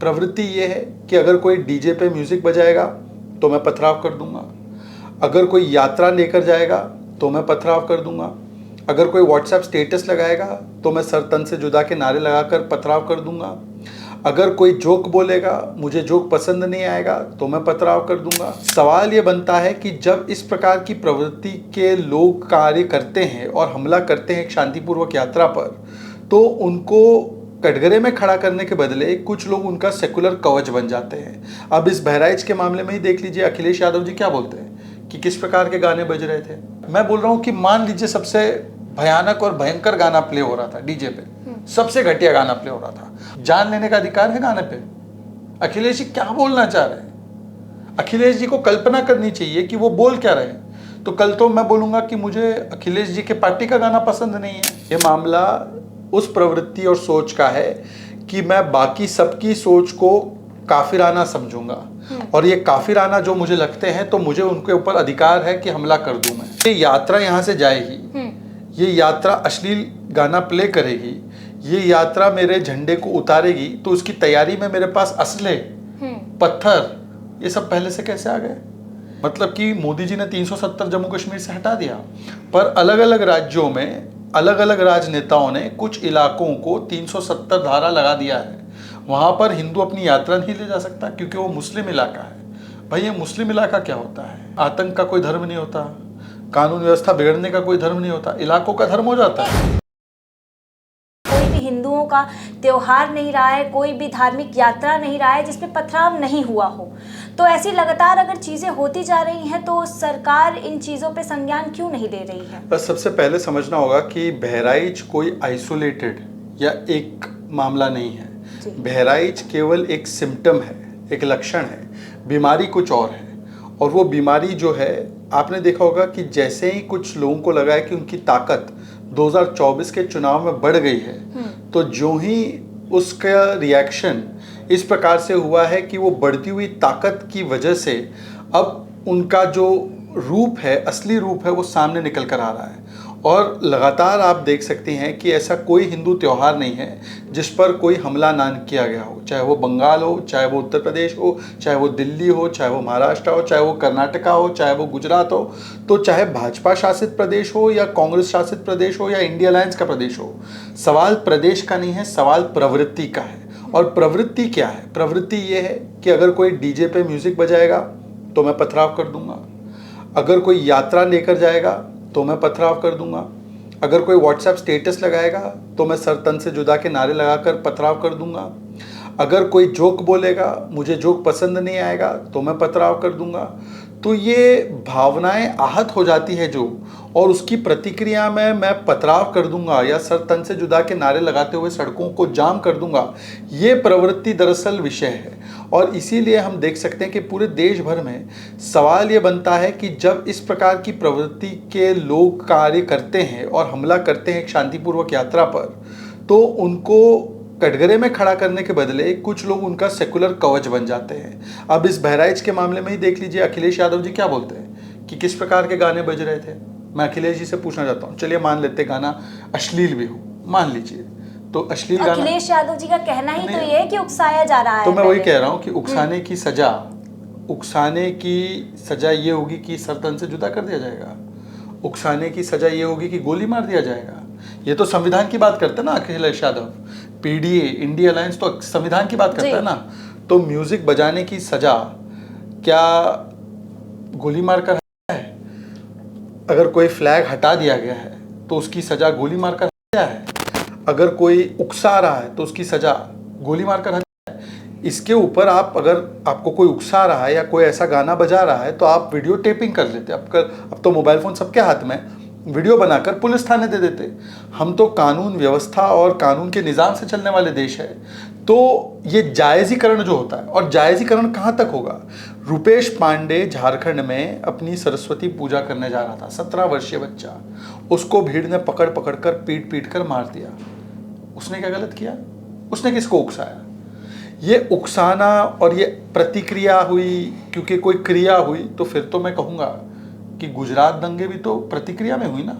प्रवृत्ति ये है कि अगर कोई डीजे पे म्यूजिक बजाएगा तो मैं पथराव कर दूंगा, अगर कोई यात्रा लेकर जाएगा तो मैं पथराव कर दूंगा, अगर कोई व्हाट्सएप स्टेटस लगाएगा तो मैं सर तन से जुदा के नारे लगाकर पथराव कर दूंगा, अगर कोई जोक बोलेगा, मुझे जोक पसंद नहीं आएगा तो मैं पथराव कर दूंगा। सवाल ये बनता है कि जब इस प्रकार की प्रवृत्ति के लोग कार्य करते हैं और हमला करते हैं एक शांतिपूर्वक यात्रा पर, तो उनको कटघरे में खड़ा करने के बदले कुछ लोग उनका सेकुलर कवच बन जाते हैं। अब इस बहराइच के मामले में ही देख लीजिए, अखिलेश यादव जी क्या बोलते हैं कि किस प्रकार के गाने बज रहे थे। मैं बोल रहा हूँ कि मान लीजिए सबसे भयानक और भयंकर गाना प्ले हो रहा था डीजे पे, सबसे घटिया गाना प्ले हो रहा था। जान लेने का अधिकार है गाने पे। अखिलेश जी क्या बोलना चाह रहे हैं? अखिलेश जी को कल्पना करनी चाहिए कि वो बोल क्या रहे हैं। तो कल तो मैं बोलूंगा कि मुझे अखिलेश जी के पार्टी का गाना पसंद नहीं है। ये मामला उस प्रवृत्ति और सोच का है कि मैं बाकी सबकी सोच को काफिराना समझूंगा, और ये काफिराना जो मुझे लगते हैं तो मुझे उनके ऊपर अधिकार है कि हमला कर दूं। मैं ये यात्रा यहाँ से जाएगी, ये यात्रा अश्लील गाना प्ले करेगी, ये यात्रा मेरे झंडे को उतारेगी, तो उसकी तैयारी में मेरे पास असले, पत्थर, ये सब पहले से कैसे आ गए? मतलब कि मोदी जी ने 370 जम्मू कश्मीर से हटा दिया, पर अलग अलग राज्यों में अलग अलग राजनेताओं ने कुछ इलाकों को 370 धारा लगा दिया है। वहां पर हिंदू अपनी यात्रा नहीं ले जा सकता क्योंकि वो मुस्लिम इलाका है। भाई ये मुस्लिम इलाका क्या होता है? आतंक का कोई धर्म नहीं होता, कानून व्यवस्था बिगड़ने का कोई धर्म नहीं होता, इलाकों का धर्म हो जाता है। कोई भी हिंदुओं का त्योहार नहीं रहा है, कोई भी धार्मिक यात्रा नहीं रहा है जिसमें पथराव नहीं हुआ हो। तो ऐसी लगातार अगर चीजें होती जा रही हैं तो सरकार इन चीजों पे संज्ञान क्यों नहीं दे रही है? बस सबसे पहले समझना होगा कि बहराइच कोई आइसोलेटेड या एक मामला नहीं है। बहराइच केवल एक सिम्टम है, एक लक्षण है, बीमारी कुछ और है। और वो बीमारी जो है, आपने देखा होगा कि जैसे ही कुछ लोगों को लगा है कि उनकी ताकत 2024 के चुनाव में बढ़ गई है, तो जो ही उसका रिएक्शन इस प्रकार से हुआ है कि वो बढ़ती हुई ताकत की वजह से अब उनका जो रूप है, असली रूप है, वो सामने निकल कर आ रहा है। और लगातार आप देख सकते हैं कि ऐसा कोई हिंदू त्यौहार नहीं है जिस पर कोई हमला ना किया गया हो, चाहे वो बंगाल हो, चाहे वो उत्तर प्रदेश हो, चाहे वो दिल्ली हो, चाहे वो महाराष्ट्र हो, चाहे वो कर्नाटका हो, चाहे वो गुजरात हो, तो चाहे भाजपा शासित प्रदेश हो या कांग्रेस शासित प्रदेश हो या इंडिया अलायंस का प्रदेश हो। सवाल प्रदेश का नहीं है, सवाल प्रवृत्ति का है। और प्रवृत्ति क्या है? प्रवृत्ति ये है कि अगर कोई डीजे पे म्यूजिक बजाएगा तो मैं पथराव कर दूंगा, अगर कोई यात्रा लेकर जाएगा तो मैं पथराव कर दूंगा, अगर कोई व्हाट्सएप स्टेटस लगाएगा तो मैं सर तन से जुदा के नारे लगाकर पथराव कर दूंगा, अगर कोई जोक बोलेगा, मुझे जोक पसंद नहीं आएगा तो मैं पथराव कर दूंगा। तो ये भावनाएं आहत हो जाती है जो, और उसकी प्रतिक्रिया में मैं पथराव कर दूंगा या सर तन से जुदा के नारे लगाते हुए सड़कों को जाम कर दूंगा, ये प्रवृत्ति दरअसल विषय है। और इसीलिए हम देख सकते हैं कि पूरे देश भर में सवाल ये बनता है कि जब इस प्रकार की प्रवृत्ति के लोग कार्य करते हैं और हमला करते हैं एक शांतिपूर्वक यात्रा पर, तो उनको कटघरे में खड़ा करने के बदले कुछ लोग उनका सेकुलर कवच बन जाते हैं। अब इस बहराइच के मामले में ही देख लीजिए, अखिलेश यादव जी क्या बोलते हैं कि किस प्रकार के गाने बज रहे थे। मैं अखिलेश जी से पूछना चाहता हूँ, चलिए मान लेते गाना अश्लील भी हो, मान लीजिए, तो अश्लील गाना, अखिलेश यादव जी का कहना ही तो ये है कि उकसाया जा रहा है। तो मैं वही कह रहा हूँ कि उकसाने की सजा ये होगी कि सर तन से जुदा कर दिया जाएगा, उकसाने की सजा ये होगी कि गोली मार दिया जाएगा। ये तो संविधान की बात करते हैं ना Akhilesh Yadav, PDA, India alliance तो संविधान की बात करता है ना। तो म्यूजिक बजाने की सजा क्या गोली मारकर है? अगर कोई फ्लैग हटा दिया गया है तो उसकी सजा गोली मारकर है। अगर कोई उकसा रहा है तो उसकी सजा गोली मारकर है। इसके ऊपर आप, अगर आपको कोई उकसा रहा है या कोई ऐसा गाना बजा रहा है तो आप वीडियो टेपिंग कर लेते। अब तो मोबाइल फ़ोन सबके हाथ में, वीडियो बनाकर पुलिस थाने दे देते। हम तो कानून व्यवस्था और कानून के निज़ाम से चलने वाले देश है। तो ये जायज़ीकरण जो होता है, और जायज़ीकरण कहाँ तक होगा? रुपेश पांडे झारखंड में अपनी सरस्वती पूजा करने जा रहा था, 17 वर्षीय बच्चा, उसको भीड़ ने पकड़ कर पीट कर मार दिया। उसने क्या गलत किया? उसने किसको उकसाया? ये उकसाना और ये प्रतिक्रिया हुई क्योंकि कोई क्रिया हुई, तो फिर तो मैं कहूँगा कि गुजरात दंगे भी तो प्रतिक्रिया में हुई ना।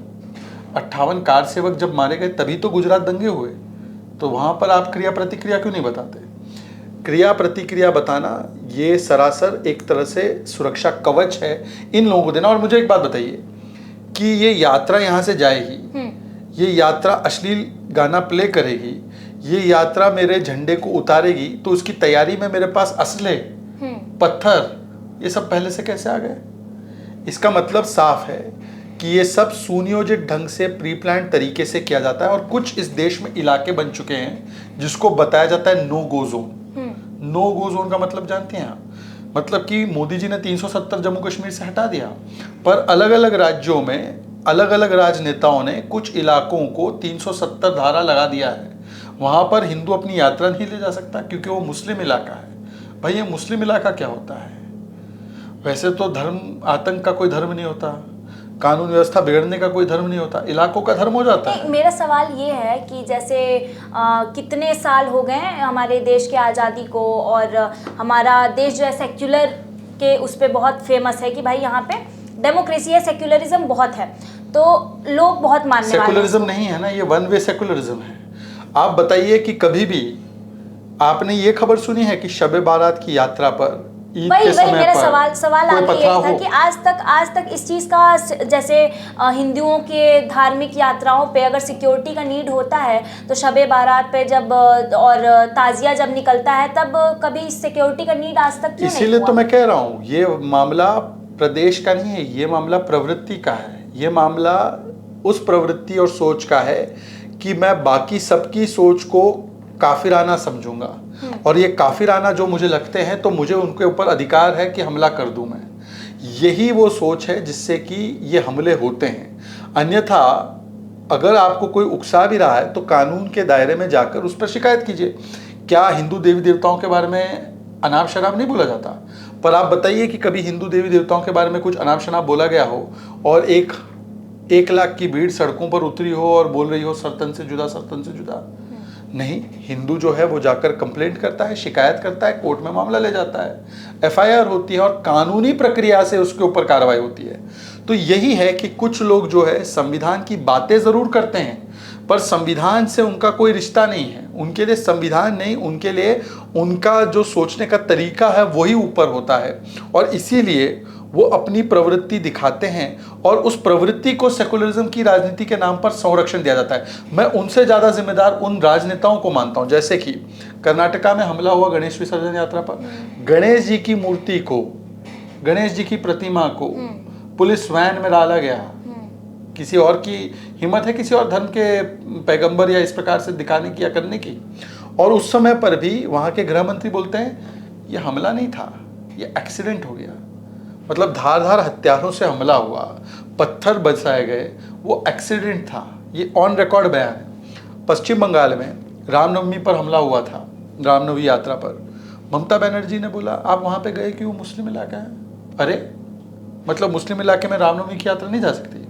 58 कार सेवक जब मारे गए तभी तो गुजरात दंगे हुए। तो वहाँ पर आप क्रिया प्रतिक्रिया क्यों नहीं बताते? क्रिया प्रतिक्रिया बताना ये सरासर एक तरह से सुरक्षा कवच है इन लोगों को देना। और मुझे एक बात बताइए कि ये यात्रा यहाँ से जाएगी, ये यात्रा अश्लील गाना प्ले करेगी, ये यात्रा मेरे झंडे को उतारेगी, तो उसकी तैयारी में मेरे पास असले, पत्थर, ये सब पहले से कैसे आ गए? इसका मतलब साफ है कि ये सब सुनियोजित ढंग से प्री प्लान तरीके से किया जाता है। और कुछ इस देश में इलाके बन चुके हैं जिसको बताया जाता है नो गो जोन। नो गो जोन का मतलब जानते हैं आप? मतलब कि मोदी जी ने 370 जम्मू कश्मीर से हटा दिया, पर अलग अलग राज्यों में अलग अलग राजनेताओं ने कुछ इलाकों को 370 धारा लगा दिया है। वहाँ पर हिंदू अपनी यात्रा नहीं ले जा सकता क्योंकि वो मुस्लिम इलाका है। भाई ये मुस्लिम इलाका क्या होता है? वैसे तो धर्म, आतंक का कोई धर्म नहीं होता, कानून व्यवस्था बिगड़ने का कोई धर्म नहीं होता, इलाकों का धर्म हो जाता है। मेरा सवाल ये है कि जैसे कितने साल हो गए हैं हमारे देश के आज़ादी को, और हमारा देश जो है सेक्युलर के उस पर बहुत फेमस है कि भाई यहाँ पे डेमोक्रेसी है, सेक्युलरिज्म बहुत है, तो लोग बहुत मानने वाले हैं। सेक्युलरिज्म नहीं है ना, ये वन वे सेक्युलरिज्म है। आप बताइए कि कभी भी आपने ये खबर सुनी है कि शब बारात की यात्रा पर ईद के समय मेरा पर सवाल कोई आगे ये पथराव था हो? कि आज तक इस चीज़ का, जैसे हिंदुओं के धार्मिक यात्राओं पे अगर सिक्योरिटी का नीड होता है तो शबे बारात पे जब और ताजिया जब निकलता है तब कभी सिक्योरिटी का नीड आज तक क्यों नहीं हुआ? इसीलिए तो मैं कह रहा हूँ ये मामला प्रदेश का नहीं है, ये मामला प्रवृत्ति का है। ये मामला उस प्रवृत्ति और सोच का है कि मैं बाकी सबकी सोच को काफिराना समझूंगा, और ये काफिराना जो मुझे लगते हैं तो मुझे उनके ऊपर अधिकार है कि हमला कर दूं मैं। यही वो सोच है जिससे कि ये हमले होते हैं। अन्यथा अगर आपको कोई उकसा भी रहा है तो कानून के दायरे में जाकर उस पर शिकायत कीजिए। क्या हिंदू देवी देवताओं के बारे में अनाप शनाप नहीं बोला जाता? पर आप बताइए कि कभी हिंदू देवी देवताओं के बारे में कुछ अनाप शनाप बोला गया हो और 1 लाख की भीड़ सड़कों पर उतरी हो और बोल रही हो सरतन से जुदा, सरतन से जुदा? नहीं, हिंदू जो है वो जाकर कंप्लेंट करता है, शिकायत करता है, कोर्ट में मामला ले जाता है, एफआईआर होती है और कानूनी प्रक्रिया से उसके ऊपर कार्रवाई होती है। तो यही है कि कुछ लोग जो है संविधान की बातें जरूर करते हैं पर संविधान से उनका कोई रिश्ता नहीं है। उनके लिए संविधान नहीं, उनके लिए उनका जो सोचने का तरीका है वही ऊपर होता है, और इसीलिए वो अपनी प्रवृत्ति दिखाते हैं और उस प्रवृत्ति को सेकुलरिज्म की राजनीति के नाम पर संरक्षण दिया जाता है। मैं उनसे ज़्यादा जिम्मेदार उन राजनेताओं को मानता हूं, जैसे कि कर्नाटका में हमला हुआ गणेश विसर्जन यात्रा पर। गणेश जी की मूर्ति को, गणेश जी की प्रतिमा को पुलिस वैन में डाला गया। किसी और की हिम्मत है किसी और धर्म के पैगंबर या इस प्रकार से दिखाने की या करने की? और उस समय पर भी वहाँ के गृह मंत्री बोलते हैं ये हमला नहीं था, ये एक्सीडेंट हो गया। मतलब धारदार हथियारों से हमला हुआ, पत्थर बरसाए गए, वो एक्सीडेंट था। ये ऑन रिकॉर्ड बयान है। पश्चिम बंगाल में रामनवमी पर हमला हुआ था, रामनवमी यात्रा पर। ममता बनर्जी ने बोला आप वहाँ पे गए कि वो मुस्लिम इलाका है। अरे मतलब मुस्लिम इलाके में रामनवमी की यात्रा नहीं जा सकती?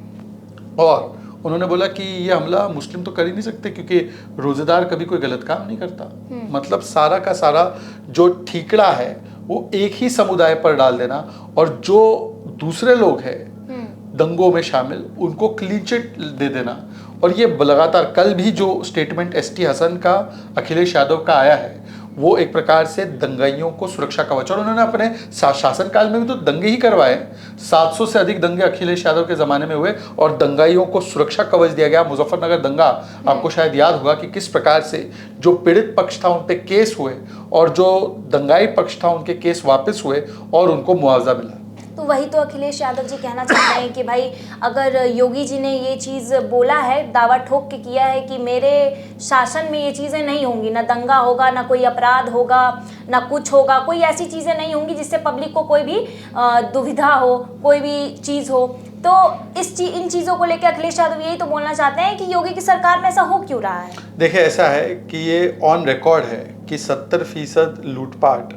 और उन्होंने बोला कि ये हमला मुस्लिम तो कर ही नहीं सकते क्योंकि रोजेदार कभी कोई गलत काम नहीं करता। मतलब सारा का सारा जो ठीकड़ा है वो एक ही समुदाय पर डाल देना, और जो दूसरे लोग हैं दंगों में शामिल उनको क्लीन चिट दे देना। और ये लगातार कल भी जो स्टेटमेंट एसटी हसन का, अखिलेश यादव का आया है वो एक प्रकार से दंगाइयों को सुरक्षा कवच, और उन्होंने अपने शासनकाल में भी तो दंगे ही करवाए। 700 से अधिक दंगे अखिलेश यादव के ज़माने में हुए और दंगाइयों को सुरक्षा कवच दिया गया। मुजफ्फरनगर दंगा आपको शायद याद होगा कि किस प्रकार से जो पीड़ित पक्ष था उन पे केस हुए और जो दंगाई पक्ष था उनके केस वापस हुए और उनको मुआवजा मिला। तो वही तो अखिलेश यादव जी कहना चाहते हैं कि भाई अगर योगी जी ने ये चीज़ बोला है, दावा ठोक के किया है कि मेरे शासन में ये चीज़ें नहीं होंगी, ना दंगा होगा, ना कोई अपराध होगा, ना कुछ होगा, कोई ऐसी चीज़ें नहीं होंगी जिससे पब्लिक को कोई भी दुविधा हो, कोई भी चीज़ हो, तो इन चीज़ों को लेकर अखिलेश यादव यही तो बोलना चाहते हैं कि योगी की सरकार में ऐसा हो क्यों रहा है? देखिए ऐसा है कि ये ऑन रिकॉर्ड है कि 70% लूटपाट,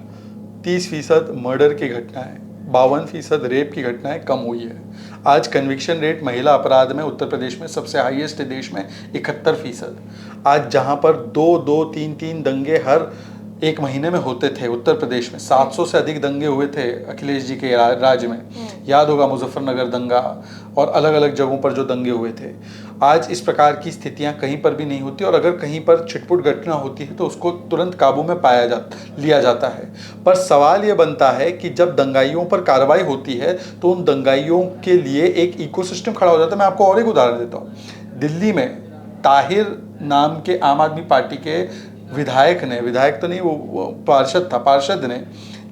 30% मर्डर की घटनाएं, 52% रेप की घटनाएं कम हुई है। आज कन्विक्शन रेट महिला अपराध में उत्तर प्रदेश में सबसे हाईएस्ट है देश में, 71%। आज जहां पर 2-2, 3-3 दंगे हर एक महीने में होते थे। उत्तर प्रदेश में 700 से अधिक दंगे हुए थे अखिलेश जी के राज्य में। याद होगा मुजफ्फरनगर दंगा और अलग अलग जगहों पर जो दंगे हुए थे। आज इस प्रकार की स्थितियां कहीं पर भी नहीं होती, और अगर कहीं पर छिटपुट घटना होती है तो उसको तुरंत काबू में लिया जाता है। पर सवाल ये बनता है कि जब दंगाइयों पर कार्रवाई होती है तो उन दंगाइयों के लिए एक इकोसिस्टम खड़ा हो जाता है। मैं आपको और एक उदाहरण देता हूँ। दिल्ली में ताहिर नाम के आम आदमी पार्टी के विधायक तो नहीं, वो पार्षद था, पार्षद ने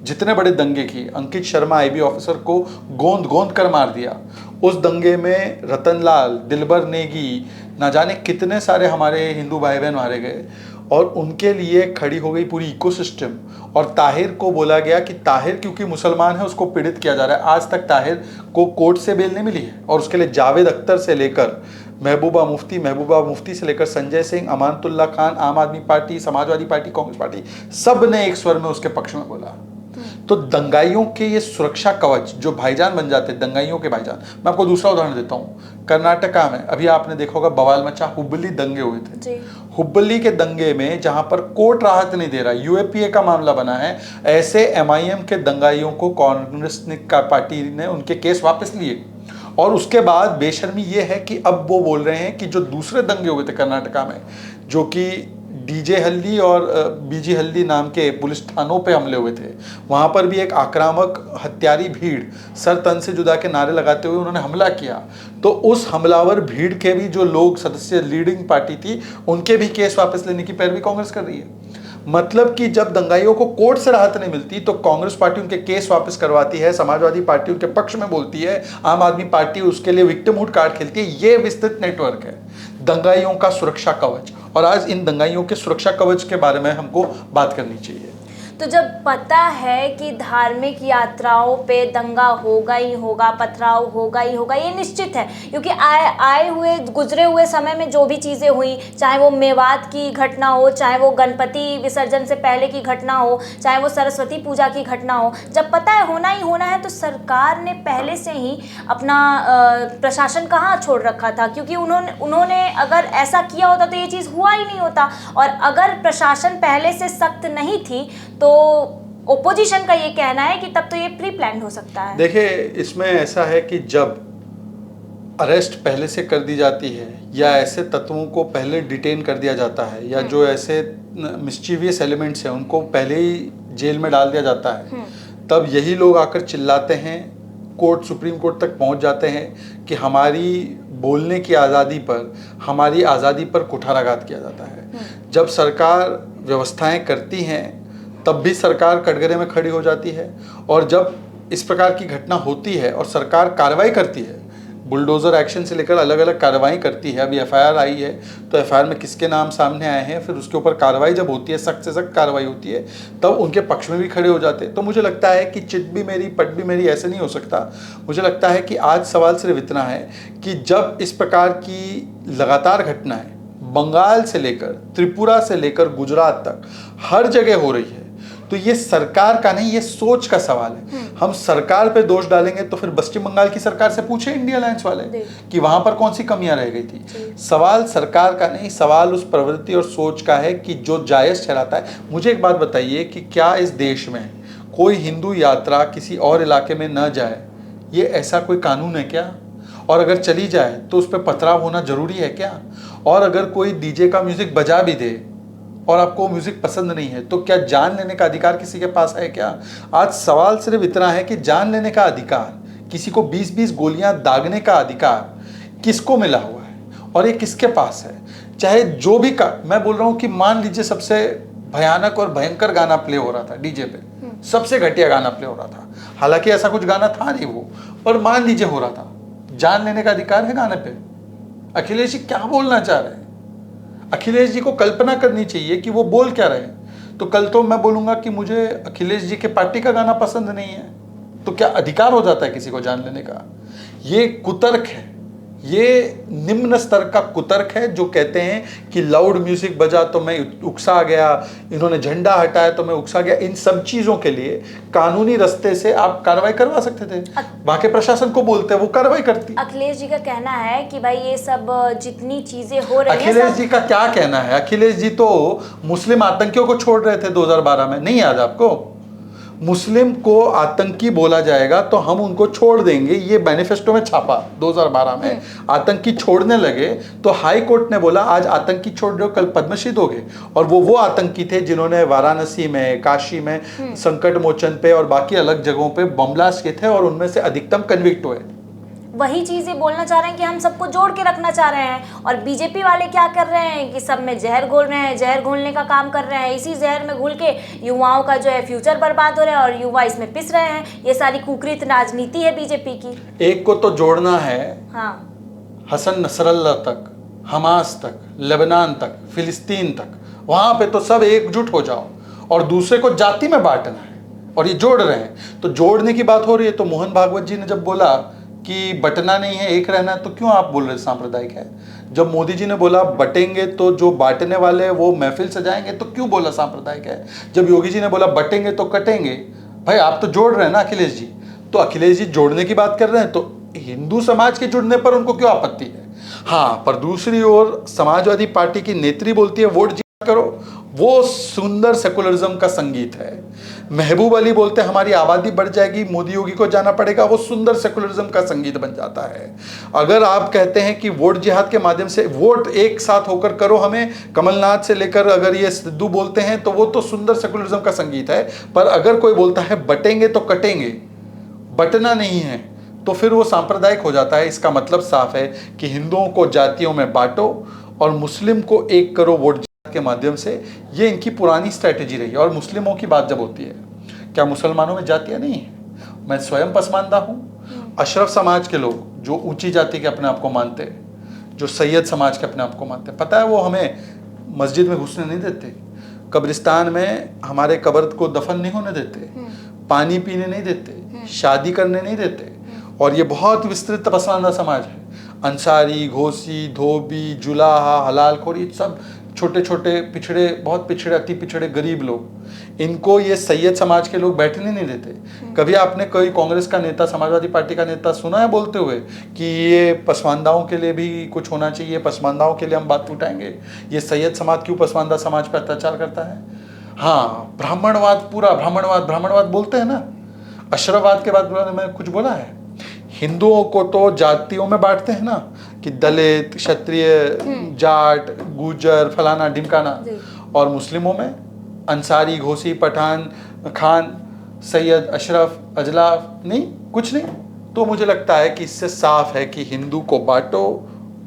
जितने बड़े दंगे की, अंकित शर्मा आईबी ऑफिसर को गोंद कर मार दिया। उस दंगे में रतनलाल, दिलबर नेगी, ना जाने कितने सारे हमारे हिंदू भाई बहन मारे गए, और उनके लिए खड़ी हो गई पूरी इकोसिस्टम। और ताहिर को बोला गया कि ताहिर क्योंकि मुसलमान है उसको पीड़ित किया जा रहा है। आज तक ताहिर को कोर्ट से बेल नहीं मिली है, और उसके लिए जावेद अख्तर से लेकर महबूबा मुफ्ती से लेकर संजय सिंह, अमानतुल्लाह खान, आम आदमी party, Samajwadi party, Congress party, सब ने एक स्वर में उसके पक्ष में बोला। तो दंगाइयों के ये सुरक्षा कवच जो भाईजान बन जाते हैं, दंगाइयों के भाईजान। मैं आपको दूसरा उदाहरण देता हूँ। कर्नाटका में अभी आपने देखा होगा बवाल मचा, हुब्बली दंगे हुए थे। हुब्बली के दंगे में जहां पर कोर्ट राहत नहीं दे रहा, यूएपीए का मामला बना है, ऐसे एमआईएम के दंगाइयों को कांग्रेस पार्टी ने उनके केस वापस लिए। और उसके बाद बेशर्मी ये है कि अब वो बोल रहे हैं कि जो दूसरे दंगे हुए थे कर्नाटका में, जो कि डीजे हल्दी और बीजी हल्दी नाम के पुलिस थानों पे हमले हुए थे, वहाँ पर भी एक आक्रामक हत्यारी भीड़ सर तन से जुदा के नारे लगाते हुए उन्होंने हमला किया। तो उस हमलावर भीड़ के भी जो लोग सदस्य, लीडिंग पार्टी थी, उनके भी केस वापस लेने की पैरवी कांग्रेस कर रही है। मतलब कि जब दंगाइयों को कोर्ट से राहत नहीं मिलती तो कांग्रेस पार्टी उनके केस वापस करवाती है, समाजवादी पार्टी उनके पक्ष में बोलती है, आम आदमी पार्टी उसके लिए विक्टिमहुड कार्ड खेलती है। ये विस्तृत नेटवर्क है दंगाइयों का सुरक्षा कवच, और आज इन दंगाइयों के सुरक्षा कवच के बारे में हमको बात करनी चाहिए। तो जब पता है कि धार्मिक यात्राओं पे दंगा होगा ही होगा, पथराव होगा ही होगा, ये निश्चित है, क्योंकि आए हुए गुजरे हुए समय में जो भी चीज़ें हुई, चाहे वो मेवात की घटना हो, चाहे वो गणपति विसर्जन से पहले की घटना हो, चाहे वो सरस्वती पूजा की घटना हो, जब पता है होना ही होना है तो सरकार ने पहले से ही अपना प्रशासन कहाँ छोड़ रखा था, क्योंकि उन्होंने अगर ऐसा किया होता तो ये चीज़ हुआ ही नहीं होता। और अगर प्रशासन पहले से सख्त नहीं थी तो ओपोजिशन का ये कहना है कि तब तो ये प्री प्लान हो सकता है। देखिए, इसमें ऐसा है कि जब अरेस्ट पहले से कर दी जाती है, या ऐसे तत्वों को पहले डिटेन कर दिया जाता है, या जो ऐसे मिस्चीवियस एलिमेंट्स हैं उनको पहले ही जेल में डाल दिया जाता है, तब यही लोग आकर चिल्लाते हैं, कोर्ट, सुप्रीम कोर्ट तक पहुंच जाते हैं कि हमारी बोलने की आज़ादी पर, हमारी आज़ादी पर कुठाराघात किया जाता है। जब सरकार व्यवस्थाएं करती हैं तब भी सरकार कटघरे में खड़ी हो जाती है, और जब इस प्रकार की घटना होती है और सरकार कार्रवाई करती है, बुलडोज़र एक्शन से लेकर अलग अलग कार्रवाई करती है। अभी एफआईआर आई है तो एफआईआर में किसके नाम सामने आए हैं, फिर उसके ऊपर कार्रवाई जब होती है, सख्त से सख्त कार्रवाई होती है, तब उनके पक्ष में भी खड़े हो जाते हैं। तो मुझे लगता है कि चिट भी मेरी पट भी मेरी ऐसे नहीं हो सकता। मुझे लगता है कि आज सवाल सिर्फ इतना है कि जब इस प्रकार की लगातार घटनाएं बंगाल से लेकर, त्रिपुरा से लेकर गुजरात तक हर जगह हो रही है, तो ये सरकार का नहीं, ये सोच का सवाल है। हम सरकार पे दोष डालेंगे तो फिर पश्चिम बंगाल की सरकार से पूछे इंडिया अलायंस वाले कि वहां पर कौन सी कमियां रह गई थी। सवाल सरकार का नहीं, सवाल उस प्रवृत्ति और सोच का है कि जो जायज ठहराता है। मुझे एक बात बताइए कि क्या इस देश में कोई हिंदू यात्रा किसी और इलाके में न जाए, ये ऐसा कोई कानून है क्या? और अगर चली जाए तो उस पर पथराव होना जरूरी है क्या? और अगर कोई डीजे का म्यूजिक बजा भी दे और आपको म्यूजिक पसंद नहीं है, तो क्या जान लेने का अधिकार किसी के पास है क्या? आज सवाल सिर्फ इतना है कि जान लेने का अधिकार, किसी को 20-20 गोलियां दागने का अधिकार किसको मिला हुआ है, और ये किसके पास है? चाहे जो भी मैं बोल रहा हूं कि मान लीजिए सबसे भयानक और भयंकर गाना प्ले हो रहा था डीजे पे, सबसे घटिया गाना प्ले हो रहा था, हालांकि ऐसा कुछ गाना था नहीं वो, पर मान लीजिए हो रहा था, जान लेने का अधिकार है गाने पे? अखिलेश जी क्या बोलना चाह रहे हैं? अखिलेश जी को कल्पना करनी चाहिए कि वो बोल क्या रहे हैं। तो कल तो मैं बोलूंगा कि मुझे अखिलेश जी के पार्टी का गाना पसंद नहीं है, तो क्या अधिकार हो जाता है किसी को जान लेने का? ये कुतर्क है, ये निम्न स्तर का कुतर्क है जो कहते हैं कि लाउड म्यूजिक बजा तो मैं उकसा गया, इन्होंने झंडा हटाया तो मैं उकसा गया। इन सब चीजों के लिए कानूनी रास्ते से आप कार्रवाई करवा सकते थे, वहां के प्रशासन को बोलते हैं, वो कार्रवाई करती। अखिलेश जी का कहना है कि भाई ये सब जितनी चीजें हो रही हैं, अखिलेश जी का क्या कहना है? अखिलेश जी तो मुस्लिम आतंकियों को छोड़ रहे थे 2012 में, नहीं याद आपको? मुस्लिम को आतंकी बोला जाएगा तो हम उनको छोड़ देंगे, ये मैनिफेस्टो में छापा 2012 में। आतंकी छोड़ने लगे तो हाई कोर्ट ने बोला आज आतंकी छोड़ रहे हो, कल पद्मश्री दोगे। और वो आतंकी थे जिन्होंने वाराणसी में, काशी में संकट मोचन पे और बाकी अलग जगहों पे बम ब्लास्ट किए थे और उनमें से अधिकतम कन्विक्ट हुए। वही चीजें बोलना चाह रहे हैं कि हम सबको जोड़ के रखना चाह रहे हैं। और बीजेपी वाले क्या कर रहे हैं कि सब में जहर घोल रहे हैं, जहर घोलने का काम कर रहे हैं। इसी जहर में घुल के युवाओं का जो है फ्यूचर बर्बाद हो रहा है और युवा इसमें पिस रहे हैं। ये सारी कुकृत राजनीति है बीजेपी की। एक को तो जोड़ना है, हाँ, हसन नसरल्ला तक, हमास तक, लेबनान तक, फिलिस्तीन तक, वहां पे तो सब एकजुट हो जाओ। और दूसरे को जाति में बांटना है और ये जोड़ रहे हैं। तो जोड़ने की बात हो रही है तो मोहन भागवत जी ने जब बोला कि बटना नहीं है एक रहना है, तो क्यों आप बोल रहे सांप्रदायिक है? जब मोदी जी ने बोला बटेंगे तो जो बांटने वाले वो महफिल सजाएंगे, तो क्यों बोला सांप्रदायिक है? जब योगी जी ने बोला बटेंगे तो कटेंगे, भाई आप तो जोड़ रहे हैं ना अखिलेश जी। तो अखिलेश जी जोड़ने की बात कर रहे हैं तो हिंदू समाज के जुड़ने पर उनको क्यों आपत्ति है? हाँ, पर दूसरी ओर समाजवादी पार्टी की नेत्री बोलती है वोट करो, वो सुंदर सेकुलरिज्म का संगीत है। महबूब अली बोलते हैं हमारी आबादी बढ़ जाएगी, मोदी योगी को जाना पड़ेगा, वो सुंदर सेकुलरिज्म का संगीत बन जाता है। अगर आप कहते हैं कि वोट जिहाद के माध्यम से वोट एक साथ होकर करो हमें, कमलनाथ से लेकर अगर ये सिद्धू बोलते हैं तो वो तो सुंदर सेकुलरिज्म का संगीत है। पर अगर कोई बोलता है बटेंगे तो कटेंगे, बटना नहीं है, तो फिर वो सांप्रदायिक हो जाता है। इसका मतलब साफ है कि हिंदुओं को जातियों में बांटो और मुस्लिम को एक करो वोट के माध्यम से। ये इनकी पुरानी स्ट्रैटेजी रही है। और मुस्लिमों की बात जब होती है, क्या मुसलमानों में जातियां नहीं है? मैं स्वयं पसमानदा हूँ। अशरफ समाज के लोग जो ऊंची जाति के अपने आप को मानते हैं, जो सैयद समाज के अपने आप को मानते हैं, पता है वो हमें मस्जिद में घुसने नहीं देते, कब्रिस्तान में हमारे कब्र को दफन नहीं होने देते, पानी पीने नहीं देते, शादी करने नहीं देते। और ये बहुत विस्तृत पसमानदा समाज है। अंसारी, घोसी, धोबी, जुलाहा, हलाल खोरी, सब छोटे छोटे पिछड़े, बहुत पिछड़े, अति पिछड़े गरीब लोग, इनको ये सैयद समाज के लोग बैठने नहीं देते। कभी आपने कोई कांग्रेस का नेता, समाजवादी पार्टी का नेता सुना है बोलते हुए कि ये पसमानदाओं के लिए भी कुछ होना चाहिए, पसमानदाओं के लिए हम बात उठाएंगे, ये सैयद समाज क्यों पसमानदा समाज पर अत्याचार करता है? हाँ, ब्राह्मणवाद, पूरा ब्राह्मणवाद बोलते हैं ना। अशरफवाद के बाद में कुछ बोला है? हिंदुओं को तो जातियों में बांटते हैं ना कि दलित, क्षत्रिय, जाट, गुजर, फलाना ढिमकाना। और मुस्लिमों में अंसारी, घोसी, पठान, खान, सैयद, अशरफ, अजलाफ, नहीं, कुछ नहीं। तो मुझे लगता है कि इससे साफ है कि हिंदू को बांटो,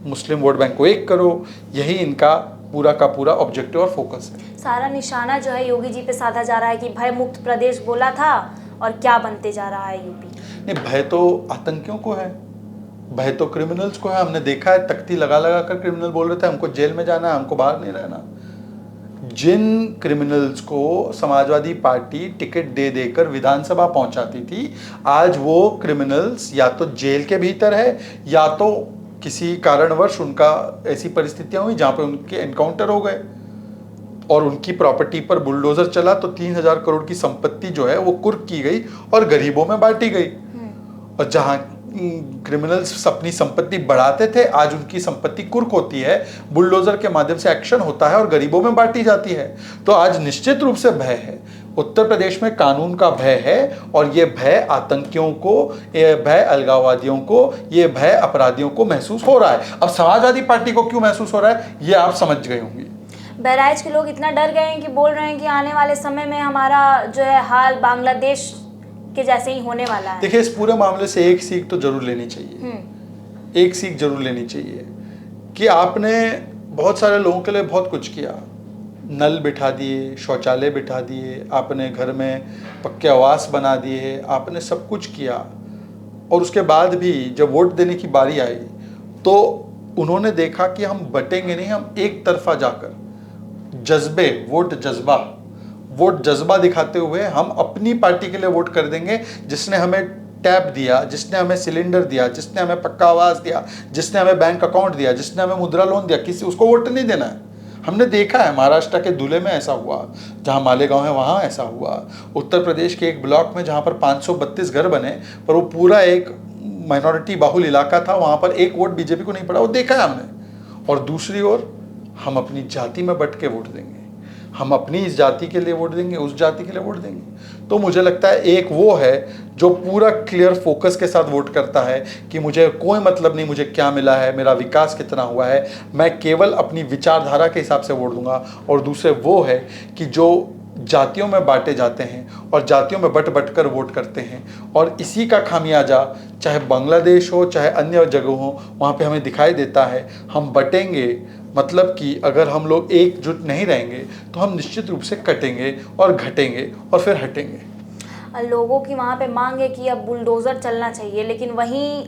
मुस्लिम वोट बैंक को एक करो, यही इनका पूरा का पूरा ऑब्जेक्टिव और फोकस है। सारा निशाना जो है योगी जी पे साधा जा रहा है कि भय मुक्त प्रदेश बोला था और क्या बनते जा रहा है यूपी। नहीं, भय तो आतंकियों को है, भय तो क्रिमिनल्स को है। हमने देखा है तख्ती लगा लगा कर क्रिमिनल बोल रहे थे हमको जेल में जाना है, हमको बाहर नहीं रहना। जिन क्रिमिनल्स को समाजवादी पार्टी टिकट दे देकर विधानसभा पहुंचाती थी, आज वो क्रिमिनल्स या तो जेल के भीतर है या तो किसी कारणवश उनका ऐसी परिस्थितियां हुई जहां पे उनके एनकाउंटर हो गए और उनकी प्रॉपर्टी पर बुलडोजर चला तो 3000 करोड़ की संपत्ति जो है वो कुर्क की गई और गरीबों में बांटी गई। और जहां क्रिमिनल्स अपनी संपत्ति बढ़ाते थे, आज उनकी संपत्ति कुर्क होती है, बुलडोजर के माध्यम से एक्शन होता है और गरीबों में बांटी जाती है। तो आज निश्चित रूप से भय है। उत्तर प्रदेश में कानून का भय है और ये भय आतंकियों को, ये भय अलगाववादियों को, ये भय अपराधियों को महसूस हो रहा है। अब समाजवादी पार्टी को क्यों महसूस हो रहा है ये आप समझ गए होंगे। बहराइच के लोग इतना डर गए हैं कि बोल रहे हैं कि आने वाले समय में हमारा जो है हाल बांग्लादेश के जैसे ही होने वाला है। देखिए, इस पूरे मामले से एक सीख तो जरूर लेनी चाहिए। एक सीख जरूर लेनी चाहिए कि आपने बहुत सारे लोगों के लिए बहुत कुछ किया, नल बिठा दिए, शौचालय बिठा दिए, आपने घर में पक्के आवास बना दिए, आपने सब कुछ किया। और उसके बाद भी जब वोट देने की बारी आई तो उन्होंने देखा कि हम बटेंगे नहीं, हम एक तरफा जाकर जज्बे, वोट जज्बा दिखाते हुए हम अपनी पार्टी के लिए वोट कर देंगे जिसने हमें टैप दिया, जिसने हमें सिलेंडर दिया, जिसने हमें पक्का आवास दिया, जिसने हमें बैंक अकाउंट दिया, जिसने हमें मुद्रा लोन दिया, किसी उसको वोट नहीं देना है। हमने देखा है महाराष्ट्र के धुले में ऐसा हुआ, जहाँ मालेगांव है वहाँ ऐसा हुआ, उत्तर प्रदेश के एक ब्लॉक में जहाँ पर 532 घर बने पर वो पूरा एक माइनॉरिटी बाहुल इलाका था, वहाँ पर एक वोट बीजेपी को नहीं पड़ा, वो देखा है हमने। और दूसरी ओर हम अपनी जाति में बट के वोट देंगे, हम अपनी इस जाति के लिए वोट देंगे, उस जाति के लिए वोट देंगे। तो मुझे लगता है एक वो है जो पूरा क्लियर फोकस के साथ वोट करता है कि मुझे कोई मतलब नहीं मुझे क्या मिला है, मेरा विकास कितना हुआ है, मैं केवल अपनी विचारधारा के हिसाब से वोट दूंगा। और दूसरे वो है कि जो जातियों में बांटे जाते हैं और जातियों में बट बट कर वोट करते हैं, और इसी का खामियाजा चाहे बांग्लादेश हो चाहे अन्य जगह हो वहाँ पे हमें दिखाई देता है। हम बटेंगे, मतलब कि अगर हम लोग एकजुट नहीं रहेंगे तो हम निश्चित रूप से कटेंगे और घटेंगे और फिर हटेंगे। लोगों की वहाँ पे मांग है कि अब बुलडोज़र चलना चाहिए, लेकिन वहीं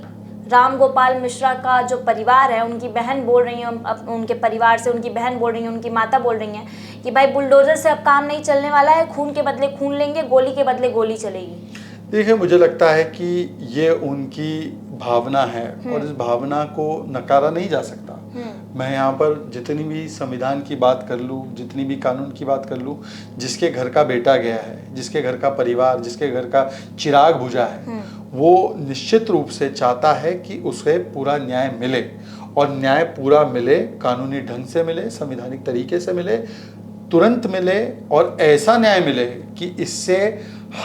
राम गोपाल मिश्रा का जो परिवार है, उनकी बहन बोल रही हैं, उनके परिवार से उनकी बहन बोल रही हैं, उनकी माता बोल रही हैं कि भाई बुलडोज़र से अब काम नहीं चलने वाला है, खून के बदले खून लेंगे, गोली के बदले गोली चलेगी। देखिए, मुझे लगता है कि ये उनकी भावना है और इस भावना को नकारा नहीं जा सकता। मैं यहाँ पर जितनी भी संविधान की बात कर लूँ, जितनी भी कानून की बात कर लूँ, जिसके घर का बेटा गया है, जिसके घर का परिवार, जिसके घर का चिराग बुझा है, वो निश्चित रूप से चाहता है कि उसे पूरा न्याय मिले, और न्याय पूरा मिले, कानूनी ढंग से मिले, संवैधानिक तरीके से मिले, तुरंत मिले, और ऐसा न्याय मिले कि इससे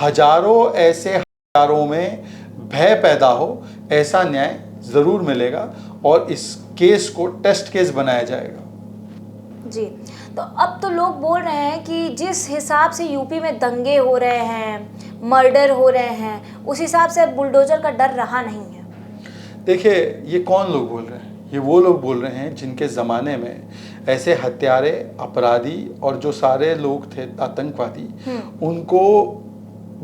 हजारों में भय पैदा हो। ऐसा न्याय ज़रूर मिलेगा और इस केस को टेस्ट केस बनाया जाएगा। जी, तो अब तो लोग बोल रहे हैं कि जिस हिसाब से यूपी में दंगे हो रहे हैं, मर्डर हो रहे हैं, उस हिसाब से अब बुलडोजर का डर रहा नहीं है। देखिए, ये कौन लोग बोल रहे हैं? ये वो लोग बोल रहे हैं जिनके ज़माने में ऐसे हत्यारे, अपराधी और जो सारे लोग थे आतंकवादी, उनको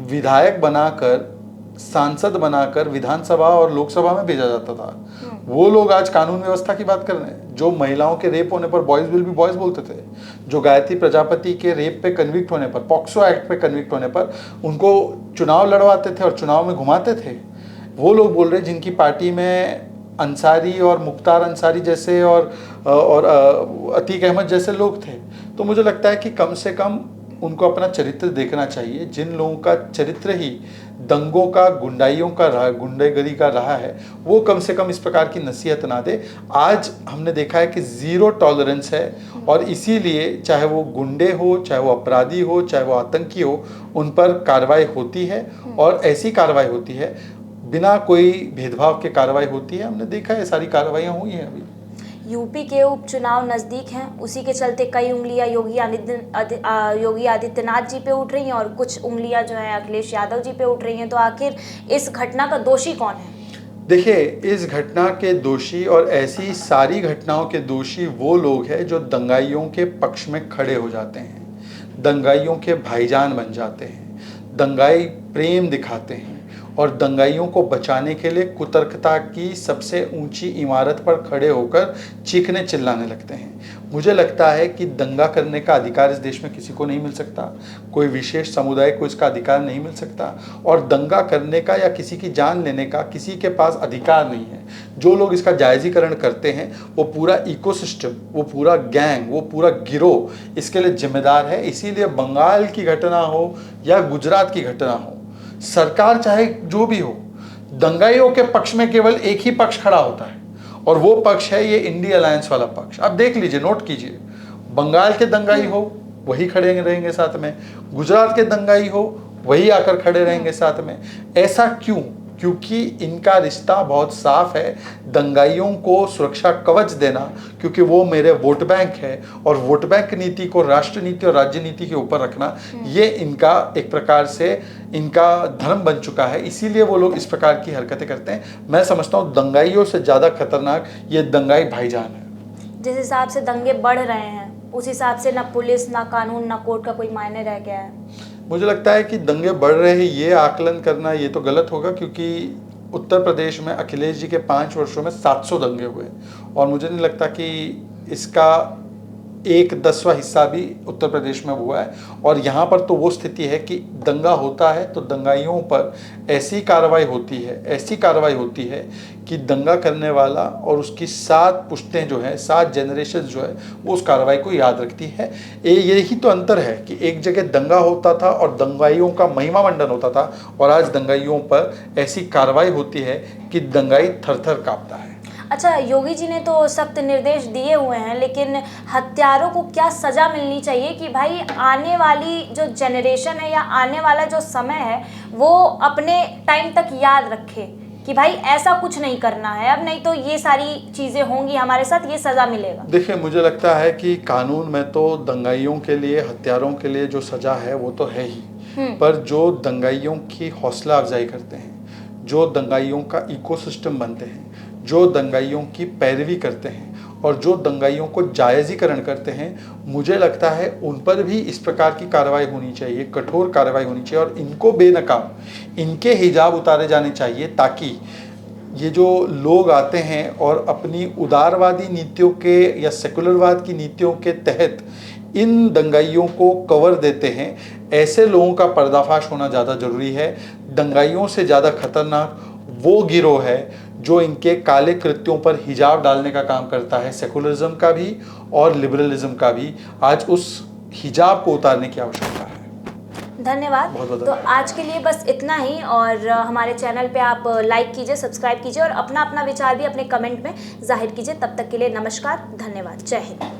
विधायक बनाकर, सांसद बनाकर विधानसभा और लोकसभा में भेजा जाता था। वो लोग आज कानून व्यवस्था की बात कर रहे हैं। जो महिलाओं के रेप होने पर बॉयज विल बी बॉयज बोलते थे, जो गायत्री प्रजापति के रेप पे कन्विक्ट होने पर, पॉक्सो एक्ट पे कन्विक्ट होने पर उनको चुनाव लड़वाते थे और चुनाव में घुमाते थे, वो लोग बोल रहे हैं जिनकी पार्टी में अंसारी और मुख्तार अंसारी जैसे और अतीक अहमद जैसे लोग थे। तो मुझे लगता है कि कम से कम उनको अपना चरित्र देखना चाहिए। जिन लोगों का चरित्र ही दंगों का, गुंडाइयों का रहा, गुंडागर्दी का रहा है, वो कम से कम इस प्रकार की नसीहत ना दे। आज हमने देखा है कि ज़ीरो टॉलरेंस है, और इसीलिए चाहे वो गुंडे हो, चाहे वो अपराधी हो, चाहे वो आतंकी हो, उन पर कार्रवाई होती है, और ऐसी कार्रवाई होती है बिना कोई भेदभाव के कार्रवाई होती है। हमने देखा है सारी कार्रवाइयाँ हुई हैं। अभी यूपी के उपचुनाव नज़दीक हैं, उसी के चलते कई उंगलियां योगी आदित्यनाथ जी पे उठ रही हैं और कुछ उंगलियां जो है अखिलेश यादव जी पे उठ रही हैं। तो आखिर इस घटना का दोषी कौन है? देखिए, इस घटना के दोषी और ऐसी सारी घटनाओं के दोषी वो लोग हैं जो दंगाइयों के पक्ष में खड़े हो जाते हैं, दंगाइयों के भाईजान बन जाते हैं, दंगाई प्रेम दिखाते हैं और दंगाइयों को बचाने के लिए कुतर्कता की सबसे ऊंची इमारत पर खड़े होकर चीखने चिल्लाने लगते हैं। मुझे लगता है कि दंगा करने का अधिकार इस देश में किसी को नहीं मिल सकता, कोई विशेष समुदाय को इसका अधिकार नहीं मिल सकता, और दंगा करने का या किसी की जान लेने का किसी के पास अधिकार नहीं है। जो लोग इसका जायज़ीकरण करते हैं वो पूरा इकोसिस्टम, वो पूरा गैंग, वो पूरा गिरोह इसके लिए जिम्मेदार है। इसीलिए बंगाल की घटना हो या गुजरात की घटना हो, सरकार चाहे जो भी हो, दंगाइयों के पक्ष में केवल एक ही पक्ष खड़ा होता है, और वो पक्ष है ये इंडिया अलायंस वाला पक्ष। आप देख लीजिए, नोट कीजिए, बंगाल के दंगाई हो वही खड़े रहेंगे साथ में, गुजरात के दंगाई हो वही आकर खड़े रहेंगे साथ में। ऐसा क्यों? क्योंकि इनका रिश्ता बहुत साफ है, दंगाइयों को सुरक्षा कवच देना, क्योंकि वो मेरे वोट बैंक है, और वोट बैंक नीति को राष्ट्र नीति और राज्य नीति के ऊपर रखना ये इनका एक प्रकार से इनका धर्म बन चुका है। इसीलिए वो लोग इस प्रकार की हरकतें करते हैं। मैं समझता हूँ दंगाइयों से ज़्यादा खतरनाक ये दंगाई भाईजान है। जिस हिसाब से दंगे बढ़ रहे हैं उस हिसाब से ना पुलिस, ना कानून, ना कोर्ट का कोई मायने रह गया है। मुझे लगता है कि दंगे बढ़ रहे हैं ये आकलन करना ये तो गलत होगा, क्योंकि उत्तर प्रदेश में अखिलेश जी के 5 वर्षों में 700 दंगे हुए, और मुझे नहीं लगता कि इसका 1/10वां हिस्सा भी उत्तर प्रदेश में हुआ है। और यहाँ पर तो वो स्थिति है कि दंगा होता है तो दंगाइयों पर ऐसी कार्रवाई होती है कि दंगा करने वाला और उसकी 7 पुश्तें जो है, 7 जनरेशन जो है, वो उस कार्रवाई को याद रखती है। यही तो अंतर है कि एक जगह दंगा होता था और दंगाइयों का महिमा मंडन होता था, और आज दंगाइयों पर ऐसी कार्रवाई होती है कि दंगाई थर-थर काँपता है। अच्छा, योगी जी ने तो सख्त निर्देश दिए हुए हैं, लेकिन हत्यारों को क्या सज़ा मिलनी चाहिए कि भाई आने वाली जो जनरेशन है या आने वाला जो समय है वो अपने टाइम तक याद रखे कि भाई ऐसा कुछ नहीं करना है अब, नहीं तो ये सारी चीज़ें होंगी हमारे साथ, ये सज़ा मिलेगा। देखिए, मुझे लगता है कि कानून में तो दंगाइयों के लिए, हत्यारों के लिए जो सज़ा है वो तो है ही, पर जो दंगाइयों की हौसला अफजाई करते हैं, जो दंगाइयों का इकोसिस्टम बनते हैं, जो दंगाइयों की पैरवी करते हैं और जो दंगाइयों को जायज़ीकरण करते हैं, मुझे लगता है उन पर भी इस प्रकार की कार्रवाई होनी चाहिए, कठोर कार्रवाई होनी चाहिए, और इनको बेनकाब इनके हिजाब उतारे जाने चाहिए, ताकि ये जो लोग आते हैं और अपनी उदारवादी नीतियों के या सेकुलरवाद की नीतियों के तहत इन दंगाइयों को कवर देते हैं, ऐसे लोगों का पर्दाफाश होना ज़्यादा ज़रूरी है। दंगाइयों से ज़्यादा खतरनाक वो गिरोह है जो इनके काले कृत्यों पर हिजाब डालने का काम करता है, सेकुलरिज्म का भी और लिबरलिज्म का भी। आज उस हिजाब को उतारने की आवश्यकता है। धन्यवाद। बहुत बहुत तो आज के लिए बस इतना ही, और हमारे चैनल पे आप लाइक कीजिए, सब्सक्राइब कीजिए और अपना विचार भी अपने कमेंट में जाहिर कीजिए। तब तक के लिए नमस्कार, धन्यवाद, जय हिंद।